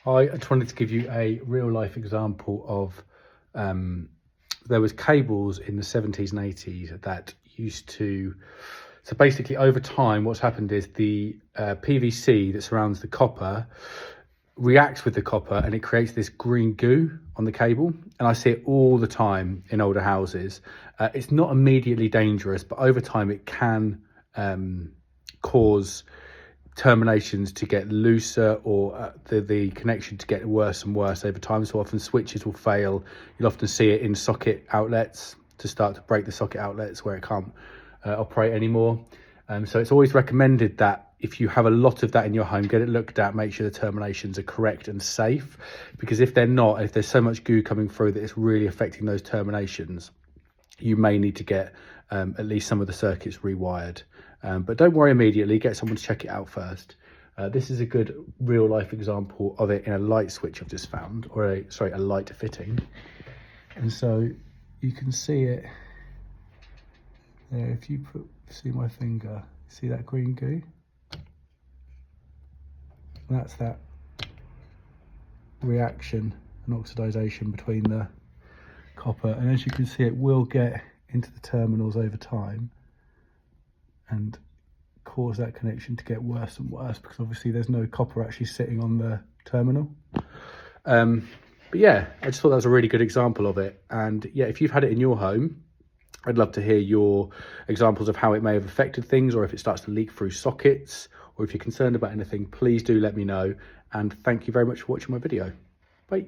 I just wanted to give you a real life example of there was cables in the 70s and 80s that used to, so basically over time what's happened is the PVC that surrounds the copper reacts with the copper and it creates this green goo on the cable, and I see it all the time in older houses. It's not immediately dangerous, but over time it can cause terminations to get looser, or the connection to get worse and worse over time. So often switches will fail. You'll often see it in socket outlets to start to break the socket outlets where it can't operate anymore. So it's always recommended that if you have a lot of that in your home, get it looked at, make sure the terminations are correct and safe, because if they're not, if there's so much goo coming through that it's really affecting those terminations, you may need to get at least some of the circuits rewired. But don't worry immediately, get someone to check it out first. This is a good real life example of it in a light switch I've just found, or a light fitting. And so you can see it there. If you see my finger, see that green goo? That's that reaction and oxidization between the copper, and as you can see, it will get into the terminals over time and cause that connection to get worse and worse, because obviously there's no copper actually sitting on the terminal. But yeah, I just thought that was a really good example of it. And yeah, if you've had it in your home, I'd love to hear your examples of how it may have affected things, or if it starts to leak through sockets, or if you're concerned about anything, please do let me know. And thank you very much for watching my video. Bye.